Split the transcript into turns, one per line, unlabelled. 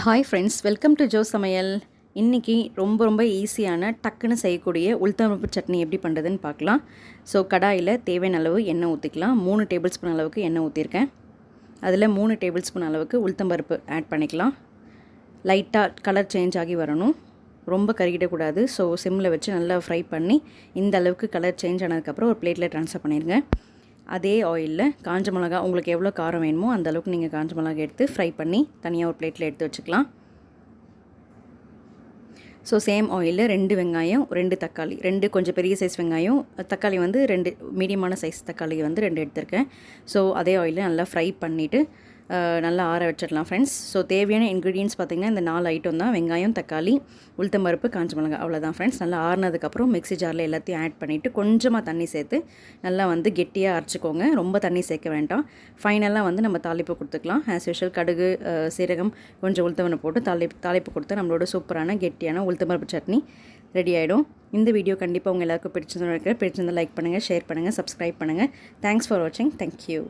Hi friends, welcome to Joe சமையல். இன்றைக்கி ரொம்ப ஈஸியான டக்குன்னு செய்யக்கூடிய உளுத்தம்பருப்பு சட்னி எப்படி பண்ணுறதுன்னு பார்க்கலாம். ஸோ கடாயில் தேவையான அளவு எண்ணெய் ஊற்றிக்கலாம். 3 டேபிள் ஸ்பூன் அளவுக்கு எண்ணெய் ஊற்றிருக்கேன். அதில் 3 டேபிள் ஸ்பூன் அளவுக்கு உளுத்தம்பருப்பு ஆட் பண்ணிக்கலாம். லைட்டாக கலர் சேஞ்ச் ஆகி வரணும், ரொம்ப கருகிடக்கூடாது. ஸோ சிம்மில் வச்சு நல்லா ஃப்ரை பண்ணி இந்த அளவுக்கு கலர் சேஞ்ச் ஆனதுக்கப்புறம் ஒரு பிளேட்டில் ட்ரான்ஸ்ஃபர் பண்ணிடுங்க. அதே ஆயிலில் காஞ்ச மிளகா, உங்களுக்கு எவ்வளோ காரம் வேணுமோ அந்த அளவுக்கு நீங்கள் காஞ்ச மிளகா எடுத்து ஃப்ரை பண்ணி தனியாக ஒரு பிளேட்டில் எடுத்து வச்சுக்கலாம். ஸோ சேம் ஆயிலில் 2 வெங்காயம், 2 தக்காளி, 2 கொஞ்சம் பெரிய சைஸ் வெங்காயம், தக்காளி வந்து 2 மீடியமான சைஸ் தக்காளி வந்து 2 எடுத்திருக்கேன். ஸோ அதே ஆயிலில் நல்லா ஃப்ரை பண்ணிவிட்டு நல்லா ஆற வச்சிடலாம் ஃப்ரெண்ட்ஸ். ஸோ தேவையான இன்க்ரீடியன்ஸ் பார்த்திங்கன்னா இந்த 4 ஐட்டம் தான்: வெங்காயம், தக்காளி, உளுத்தம்பருப்பு, காஞ்ச மிளகா, அவ்வளோதான் ஃப்ரெண்ட்ஸ். நல்லா ஆறுனதுக்கப்புறம் மிக்ஸி ஜாரில் எல்லாத்தையும் ஆட் பண்ணிவிட்டு கொஞ்சமாக தண்ணி சேர்த்து நல்லா வந்து கெட்டியாக அரைச்சிக்கோங்க. ரொம்ப தண்ணி சேர்க்க வேண்டாம். ஃபைனலாக வந்து நம்ம தாளிப்பு கொடுத்துக்கலாம். ஆஸ் யூஷுவல் கடுகு, சீரகம், கொஞ்சம் உளுத்தவனை போட்டு தாளிப்பு கொடுத்து நம்மளோட சூப்பரான கெட்டியான உளுத்தம்பருப்பு சட்னி ரெடி ஆகிடும். இந்த வீடியோ கண்டிப்பாக உங்கள் எல்லாருக்கும் பிடிச்சிருந்தால் லைக் பண்ணுங்கள், ஷேர் பண்ணுங்கள், சப்ஸ்கிரைப் பண்ணுங்கள். தேங்க்ஸ் ஃபார் வாட்சிங். தேங்க்யூ.